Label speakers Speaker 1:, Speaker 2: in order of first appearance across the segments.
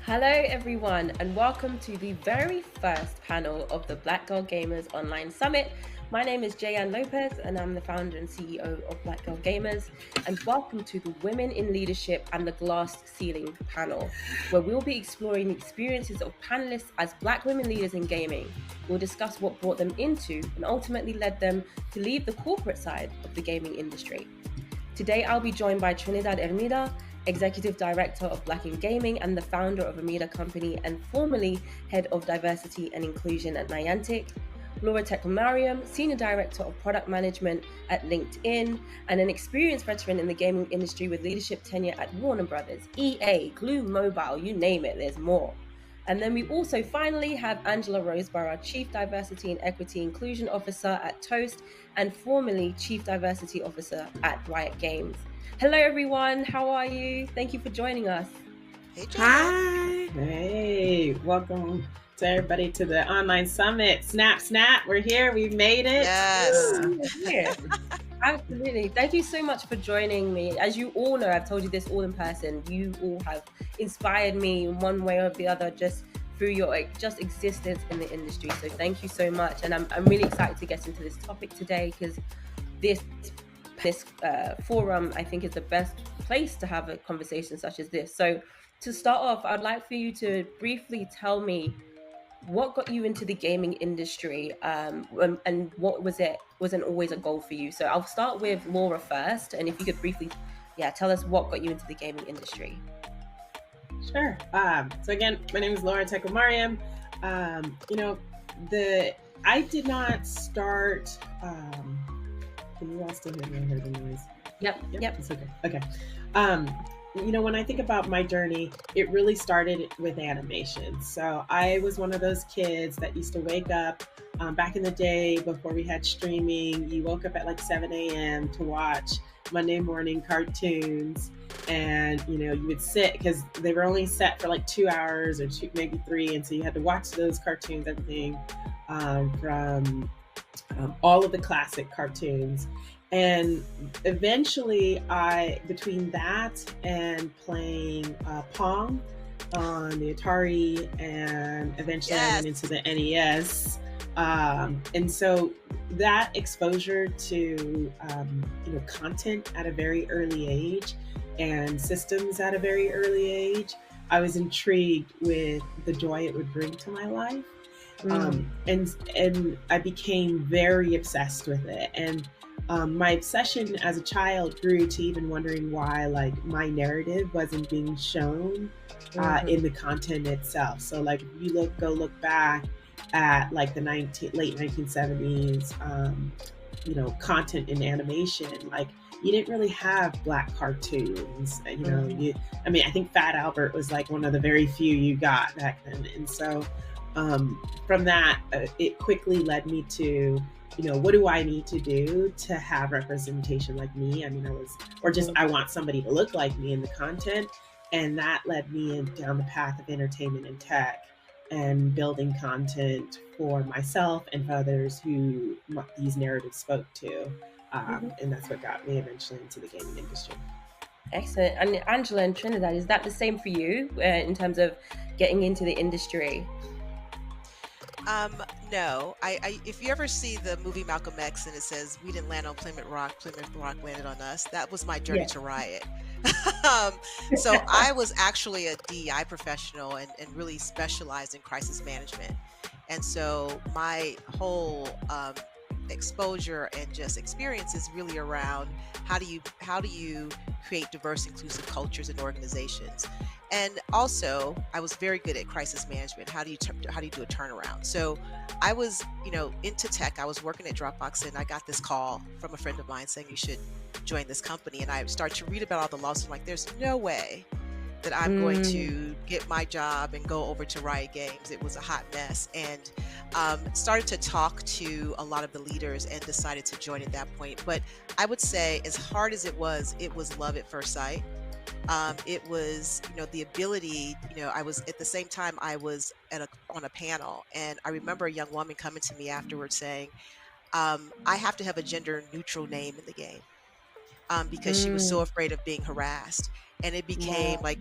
Speaker 1: Hello, everyone, and welcome to the very first panel of the Black Girl Gamers Online Summit. My name is Jayan Lopez, and I'm the founder and CEO of Black Girl Gamers. And welcome to the Women in Leadership and the Glass Ceiling panel, where we'll be exploring the experiences of panelists as Black women leaders in gaming. We'll discuss what brought them into and ultimately led them to leave the corporate side of the gaming industry. Today, I'll be joined by Trinidad Ermida, Executive Director of Black in Gaming and the founder of Ermida Company and formerly Head of Diversity and Inclusion at Niantic, Laura Tekmariam, Senior Director of Product Management at LinkedIn, and an experienced veteran in the gaming industry with leadership tenure at Warner Brothers, EA, Glue Mobile, you name it, there's more. And then we also finally have Angela Roseborough, Chief Diversity and Equity Inclusion Officer at Toast and formerly Chief Diversity Officer at Riot Games. Hello, everyone. How are you? Thank you for joining us.
Speaker 2: Hey, Jan.
Speaker 3: Hi. Hey, welcome to everybody to the online summit. Snap, snap. We're here. We've made it.
Speaker 2: Yes.
Speaker 1: Absolutely. Thank you so much for joining me. As you all know, I've told you this all in person. You all have inspired me in one way or the other just through your just existence in the industry. So thank you so much. And I'm really excited to get into this topic today because this forum, I think, is the best place to have a conversation such as this. So to start off, I'd like for you to briefly tell me what got you into the gaming industry, and what wasn't always a goal for you. So I'll start with Laura first, and if you could briefly, tell us what got you into the gaming industry.
Speaker 3: Sure. So again, my name is Laura Tekmariam. I did not start. Can you all still hear me? I heard the noise.
Speaker 1: Yep.
Speaker 3: It's okay. Okay. When I think about my journey, it really started with animation. So I was one of those kids that used to wake up back in the day before we had streaming. You woke up at like 7 a.m. to watch Monday morning cartoons. And, you would sit because they were only set for like 2 hours or maybe 3. And so you had to watch those cartoons, everything from all of the classic cartoons. And eventually between that and playing Pong on the Atari, and eventually I went into the NES. And so that exposure to, content at a very early age and systems at a very early age, I was intrigued with the joy it would bring to my life. And I became very obsessed with it. And my obsession as a child grew to even wondering why, like, my narrative wasn't being shown in the content itself. So, like, if you go look back at like the late 1970s, content in animation, like, you didn't really have Black cartoons. I think Fat Albert was like one of the very few you got back then. And so from that, it quickly led me to, what do I need to do to have representation like me? I want somebody to look like me in the content. And that led me down the path of entertainment and tech and building content for myself and for others who these narratives spoke to. And that's what got me eventually into the gaming industry.
Speaker 1: Excellent. And Angela and Trinidad, is that the same for you in terms of getting into the industry?
Speaker 2: No. If you ever see the movie Malcolm X and it says, "We didn't land on Plymouth Rock landed on us," that was my journey to Riot. So I was actually a DEI professional and really specialized in crisis management. And so my whole exposure and just experience is really around how do you create diverse, inclusive cultures and organizations. And also, I was very good at crisis management. How do you do a turnaround? So I was, into tech. I was working at Dropbox, and I got this call from a friend of mine saying you should join this company. And I started to read about all the lawsuits. I'm like, there's no way that I'm going to get my job and go over to Riot Games. It was a hot mess. And started to talk to a lot of the leaders and decided to join at that point. But I would say, as hard as it was love at first sight. It was, the ability, I was at the same time I was on a panel, and I remember a young woman coming to me afterwards saying, I have to have a gender neutral name in the game, because she was so afraid of being harassed. And it became like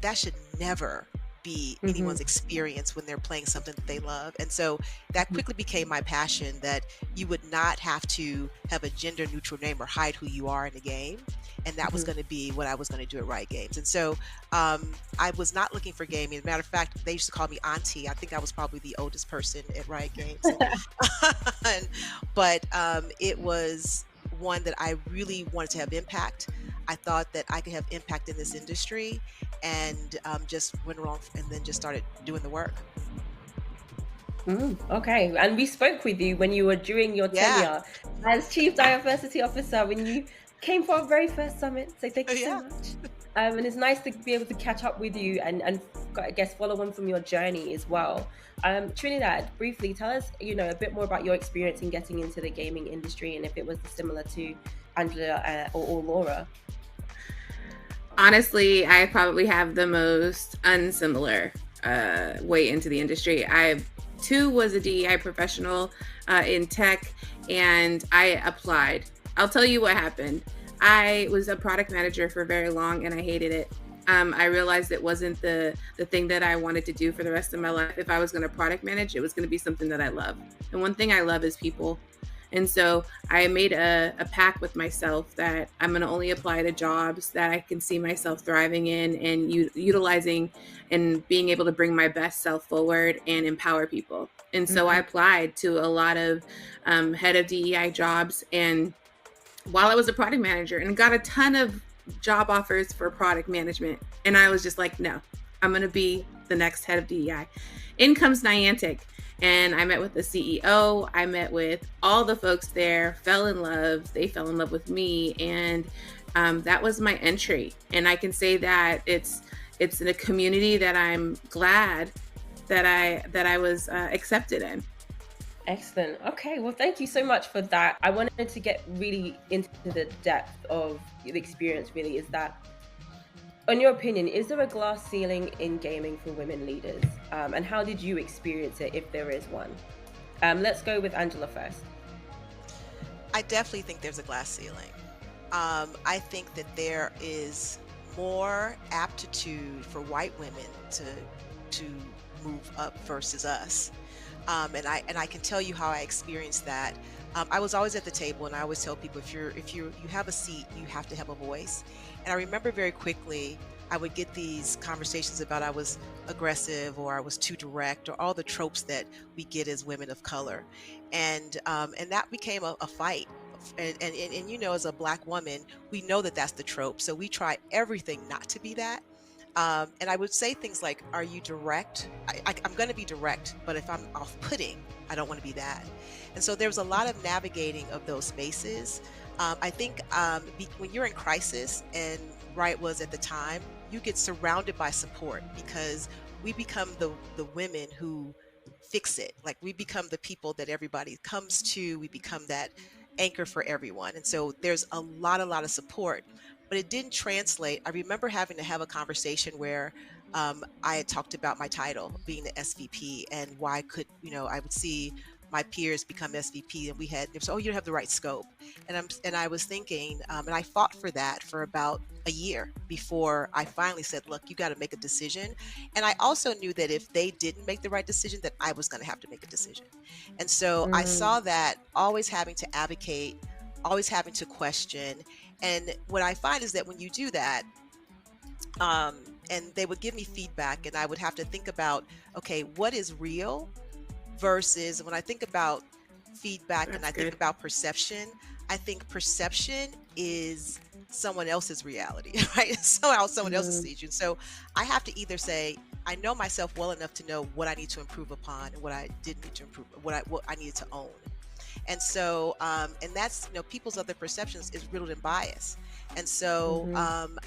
Speaker 2: that should never be
Speaker 1: Mm-hmm.
Speaker 2: anyone's experience when they're playing something that they love. And so that quickly became my passion, that you would not have to have a gender neutral name or hide who you are in the game. And that was
Speaker 1: Mm-hmm.
Speaker 2: going to be what I was going to do at Riot Games. And so I was not looking for gaming. As a matter of fact, they used to call me Auntie. I think I was probably the oldest person at Riot Games. But it was one that I really wanted to have impact. I thought that I could have impact in this industry, and just went along and then just started doing the work.
Speaker 1: Okay, and we spoke with you when you were during your
Speaker 2: Yeah.
Speaker 1: tenure as Chief Diversity Officer when you came for our very first summit. So thank you so
Speaker 2: Yeah.
Speaker 1: much. And it's nice to be able to catch up with you and I guess follow on from your journey as well. Trinidad, briefly tell us, a bit more about your experience in getting into the gaming industry and if it was similar to Angela or Laura.
Speaker 4: Honestly, I probably have the most unsimilar way into the industry. I too was a DEI professional in tech, and I applied. I'll tell you what happened. I was a product manager for very long, and I hated it. I realized it wasn't the thing that I wanted to do for the rest of my life. If I was going to product manage, it was going to be something that I love. And one thing I love is people. And so I made a pact with myself that I'm going to only apply to jobs that I can see myself thriving in and utilizing and being able to bring my best self forward and empower people. And so I applied to a lot of head of DEI jobs, and while I was a product manager, and got a ton of job offers for product management. And I was just like, no, I'm going to be the next head of DEI. In comes Niantic. And I met with the CEO. I met with all the folks there, fell in love. They fell in love with me. And that was my entry. And I can say that it's in a community that I'm glad that I was accepted in.
Speaker 1: Excellent. Okay, well, thank you so much for that. I wanted to get really into the depth of the experience, really, is that, in your opinion, is there a glass ceiling in gaming for women leaders? And how did you experience it, if there is one? Let's go with Angela first.
Speaker 2: I definitely think there's a glass ceiling. I think that there is more aptitude for white women to move up versus us. And I can tell you how I experienced that. I was always at the table, and I always tell people, if you have a seat, you have to have a voice. And I remember very quickly, I would get these conversations about I was aggressive or I was too direct, or all the tropes that we get as women of color, and that became a fight. And as a Black woman, we know that that's the trope, so we try everything not to be that. And I would say things like, are you direct? I'm going to be direct, but if I'm off-putting, I don't want to be that. And so there was a lot of navigating of those spaces. I think when you're in crisis, and Riot was at the time, you get surrounded by support, because we become the women who fix it. Like, we become the people that everybody comes to. We become that anchor for everyone. And so there's a lot of support. But it didn't translate. I remember having to have a conversation where I had talked about my title being the SVP, and why I would see my peers become SVP, and they said, oh, you don't have the right scope. And I was thinking, and I fought for that for about a year before I finally said, look, you got to make a decision. And I also knew that if they didn't make the right decision, that I was going to have to make a decision. And so I saw that always having to advocate, always having to question. And what I find is that when you do that, and they would give me feedback, and I would have to think about, okay, what is real versus, when I think about feedback, and I think about perception, I think perception is someone else's reality, right? Someone else's situation. So I have to either say, I know myself well enough to know what I need to improve upon and what I didn't need to improve, what I needed to own. And so, and that's, people's other perceptions is riddled in bias. And so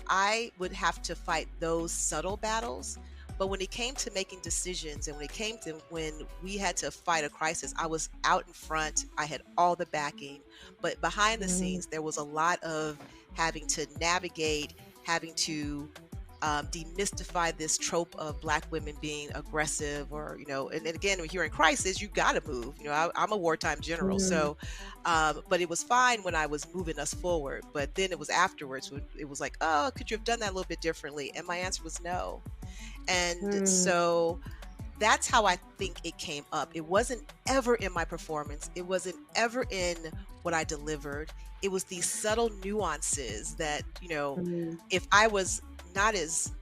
Speaker 2: I would have to fight those subtle battles. But when it came to making decisions, and when we had to fight a crisis, I was out in front. I had all the backing. But behind the scenes, there was a lot of having to navigate, having to demystify this trope of Black women being aggressive, or and again, when you're in crisis, you gotta move. I'm a wartime general, so but it was fine when I was moving us forward. But then it was afterwards when it was like, oh, could you have done that a little bit differently? And my answer was no. And so that's how I think it came up. It wasn't ever in my performance. It wasn't ever in what I delivered. It was these subtle nuances that, you know, if I was not as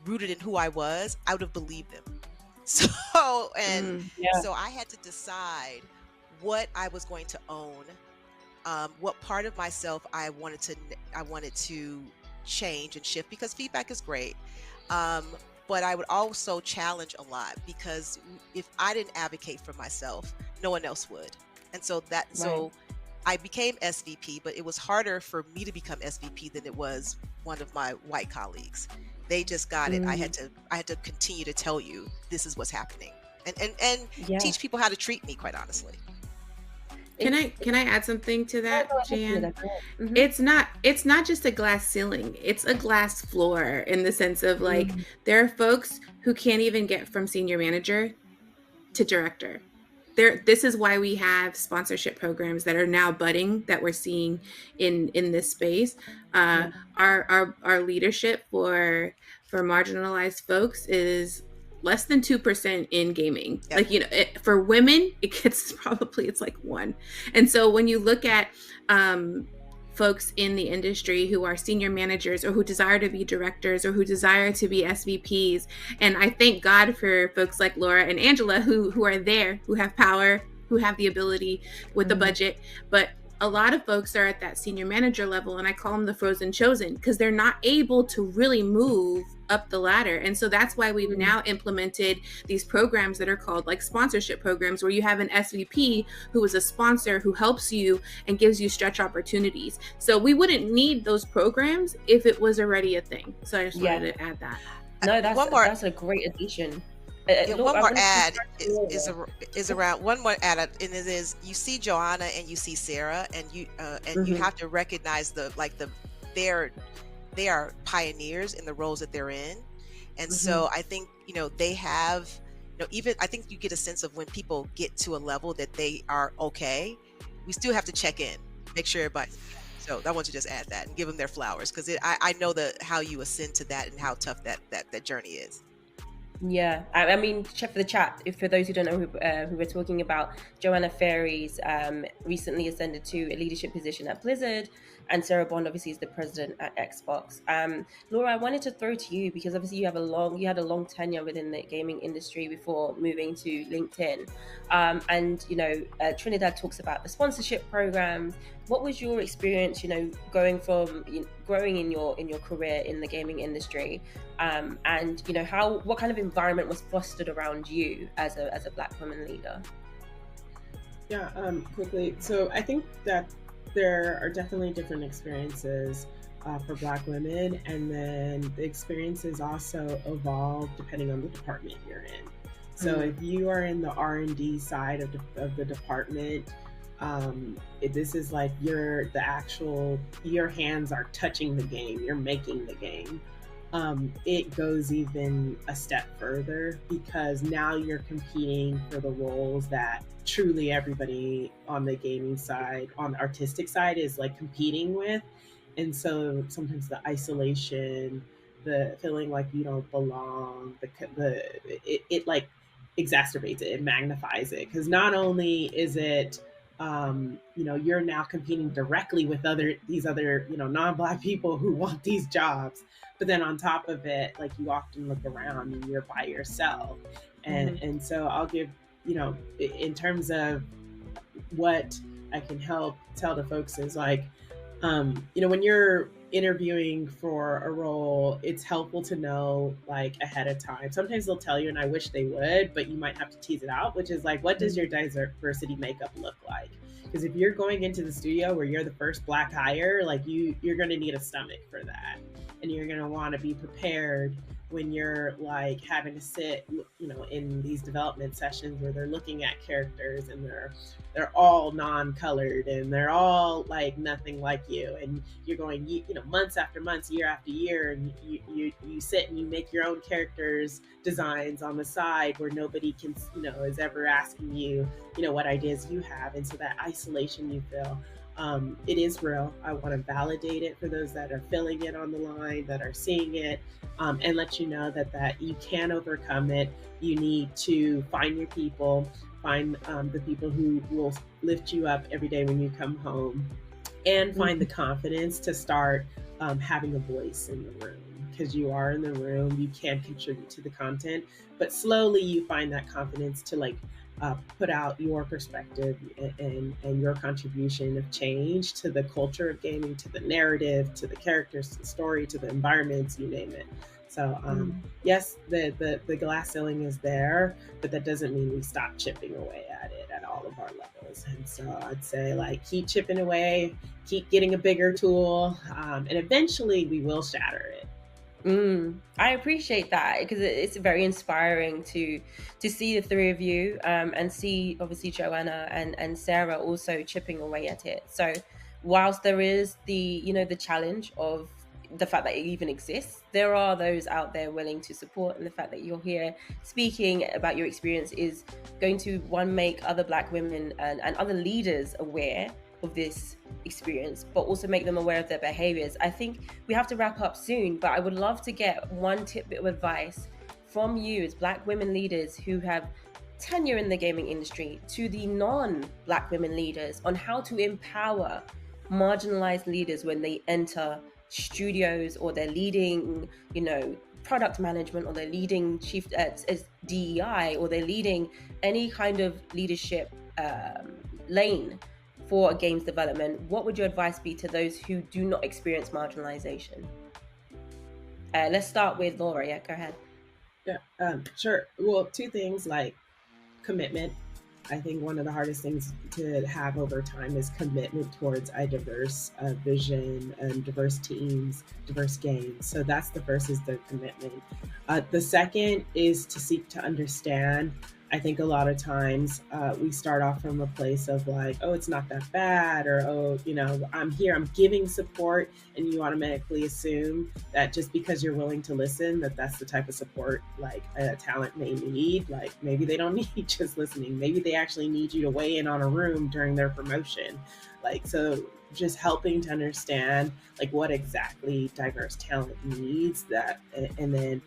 Speaker 2: rooted in who I was, I would have believed them. So, so I had to decide what I was going to own, what part of myself I wanted to change and shift, because feedback is great. But I would also challenge a lot, because if I didn't advocate for myself, no one else would. And so so I became SVP, but it was harder for me to become SVP than it was one of my white colleagues. They just got it. I had to continue to tell you this is what's happening, and teach people how to treat me, quite honestly.
Speaker 4: Can I add something to that, Jan? It's not just a glass ceiling. It's a glass floor, in the sense of like there are folks who can't even get from senior manager to director. This is why we have sponsorship programs that are now budding, that we're seeing in this space. Our leadership for marginalized folks is less than 2% in gaming. Yep. Like, you know, for women, it's like 1. And so when you look at folks in the industry who are senior managers, or who desire to be directors, or who desire to be SVPs, and I thank God for folks like Laura and Angela who are there, who have power, who have the ability with the budget. But a lot of folks are at that senior manager level, and I call them the frozen chosen, because they're not able to really move up the ladder. And so that's why we've now implemented these programs that are called like sponsorship programs, where you have an SVP who is a sponsor, who helps you and gives you stretch opportunities. So we wouldn't need those programs if it was already a thing. So I just wanted to add that.
Speaker 1: No, that's a great addition.
Speaker 2: One more ad is around. One more ad, and it is, you see Joanna and you see Sarah, and you you have to recognize they are pioneers in the roles that they're in. And so I think, you know, they have, you know, even I think you get a sense of when people get to a level that they are okay, we still have to check in, make sure everybody. So I want to just add that and give them their flowers, because I know how you ascend to that and how tough that journey is.
Speaker 1: Yeah, I mean, check for the chat. If for those who don't know who we're talking about, Joanna Ferries recently ascended to a leadership position at Blizzard, and Sarah Bond obviously is the president at Xbox. Laura, I wanted to throw to you, because obviously you had a long tenure within the gaming industry before moving to LinkedIn, and you know, Trinidad talks about the sponsorship programs. What was your experience, you know, going from growing in your career in the gaming industry, and you know, what kind of environment was fostered around you as a Black woman leader?
Speaker 3: Yeah, quickly. So I think that there are definitely different experiences for Black women, and then the experiences also evolve depending on the department you're in. So if you are in the R&D side of the department, this is like your hands are touching the game, you're making the game. It goes even a step further, because now you're competing for the roles that truly everybody on the gaming side, on the artistic side, is like competing with. And so sometimes the isolation, the feeling like you don't belong, it like exacerbates it, it magnifies it, because not only is it you know, you're now competing directly with these other you know, non-Black people who want these jobs, but then on top of it, like, you often look around and you're by yourself. And so I'll give, you know, in terms of what I can help tell to folks is like, you know, when you're interviewing for a role, it's helpful to know like ahead of time. Sometimes they'll tell you, and I wish they would, but you might have to tease it out, which is like, what does your diversity makeup look like? Because if you're going into the studio where you're the first Black hire, like you're going to need a stomach for that. And you're going to want to be prepared when you're like having to sit, you know, in these development sessions where they're looking at characters and they're all non-colored and they're all like nothing like you, and you're going, you know, months after months, year after year, and you sit and you make your own characters designs on the side where nobody can, you know, is ever asking you, you know, what ideas you have. And so that isolation you feel, It is real. I want to validate it for those that are feeling it on the line, that are seeing it, and let you know that you can overcome it. You need to find your people, find the people who will lift you up every day when you come home, and find the confidence to start having a voice in the room. Because you are in the room, you can contribute to the content, but slowly you find that confidence to put out your perspective and your contribution of change to the culture of gaming, to the narrative, to the characters, to the story, to the environments, you name it. So yes, the glass ceiling is there, but that doesn't mean we stop chipping away at it at all of our levels. And so I'd say keep chipping away, keep getting a bigger tool, and eventually we will shatter it.
Speaker 1: I appreciate that, because it's very inspiring to see the three of you and see obviously Joanna and Sarah also chipping away at it. So whilst there is the challenge of the fact that it even exists, there are those out there willing to support, and the fact that you're here speaking about your experience is going to make other Black women and other leaders aware of this experience, but also make them aware of their behaviors. I think we have to wrap up soon, but I would love to get one tidbit of advice from you as Black women leaders who have tenure in the gaming industry to the non-Black women leaders on how to empower marginalized leaders when they enter studios, or they're leading product management, or they're leading chief as DEI, or they're leading any kind of leadership lane for games development. What would your advice be to those who do not experience marginalization? Let's start with Laura. Yeah, go ahead.
Speaker 3: Yeah, sure. Well, two things, commitment. I think one of the hardest things to have over time is commitment towards a diverse vision and diverse teams, diverse games. So that's the first, is the commitment. The second is to seek to understand. I think a lot of times we start off from a place of oh, it's not that bad, or, oh, I'm here, I'm giving support, and you automatically assume that just because you're willing to listen, that's the type of support a talent may need. Maybe they don't need just listening. Maybe they actually need you to weigh in on a room during their promotion. So just helping to understand what exactly diverse talent needs, and then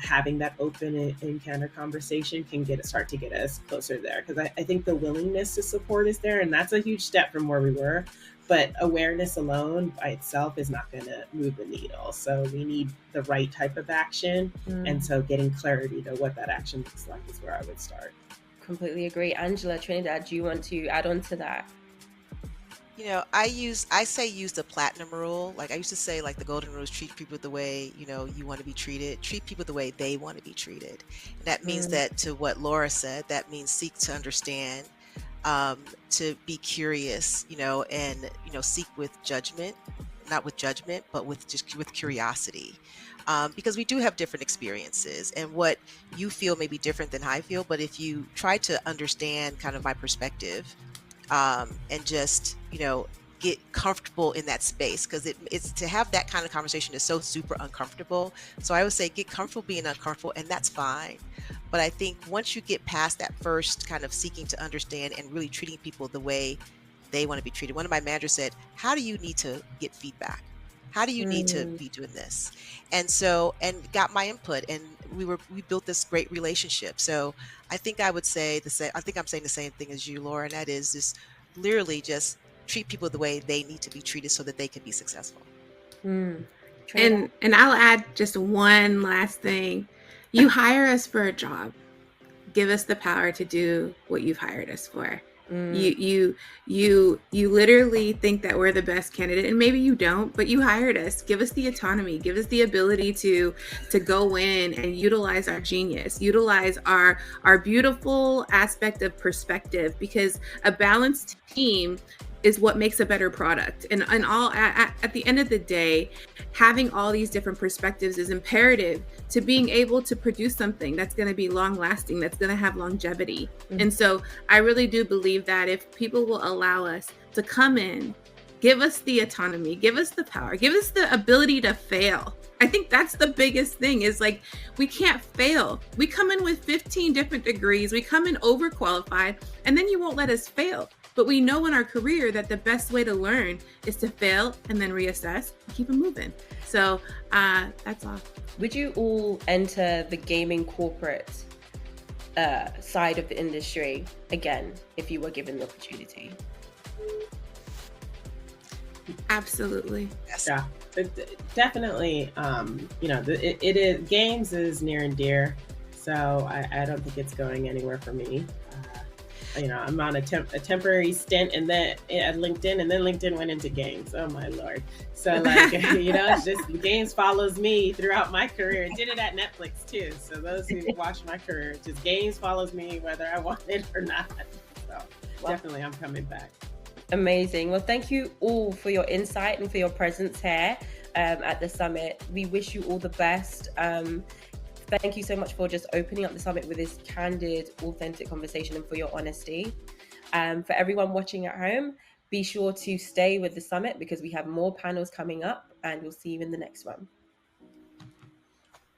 Speaker 3: having that open and candid conversation can start to get us closer there. Because I think the willingness to support is there, and that's a huge step from where we were. But awareness alone by itself is not going to move the needle. So we need the right type of action. And so getting clarity to what that action looks like is where I would start.
Speaker 1: Completely agree. Angela, Trinidad, do you want to add on to that?
Speaker 2: I say use the platinum rule. I used to say the golden rule is treat people the way you want to be treated. Treat people the way they want to be treated. And that means that, to what Laura said, that means seek to understand, to be curious, and seek with judgment, not with judgment, but with curiosity. Because we do have different experiences, and what you feel may be different than I feel. But if you try to understand kind of my perspective, and just get comfortable in that space, because it's to have that kind of conversation is so super uncomfortable. So I would say get comfortable being uncomfortable, and that's fine. But I think once you get past that first kind of seeking to understand and really treating people the way they want to be treated. One of my managers said, how do you need to get feedback? How do you need to be doing this? And got my input, and we built this great relationship. So I think I would say I think I'm saying the same thing as you, Laura, and that is just literally just treat people the way they need to be treated so that they can be successful.
Speaker 4: And I'll add just one last thing. You hire us for a job. Give us the power to do what you've hired us for. You literally think that we're the best candidate, and maybe you don't, but you hired us. Give us the autonomy, give us the ability to go in and utilize our genius, utilize our beautiful aspect of perspective, because a balanced team is what makes a better product. And at the end of the day, having all these different perspectives is imperative to being able to produce something that's going to be long lasting, that's going to have longevity. And so I really do believe that if people will allow us to come in, give us the autonomy, give us the power, give us the ability to fail. I think that's the biggest thing, is we can't fail. We come in with 15 different degrees, we come in overqualified, and then you won't let us fail. But we know in our career that the best way to learn is to fail and then reassess and keep it moving. So that's all.
Speaker 1: Would you all enter the gaming corporate side of the industry again if you were given the opportunity?
Speaker 4: Absolutely.
Speaker 2: Yes.
Speaker 3: Yeah, definitely. It is, games is near and dear, so I don't think it's going anywhere for me. I'm on a temporary stint and then at LinkedIn, and then LinkedIn went into games. Oh my Lord. So like, it's just games follows me throughout my career. It did it at Netflix too. So those who watch my career, just games follows me whether I want it or not. So definitely I'm coming back.
Speaker 1: Amazing. Well, thank you all for your insight and for your presence here at the summit. We wish you all the best. Thank you so much for just opening up the summit with this candid, authentic conversation and for your honesty. For everyone watching at home, be sure to stay with the summit because we have more panels coming up, and we'll see you in the next one.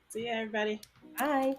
Speaker 3: See you, everybody.
Speaker 1: Bye.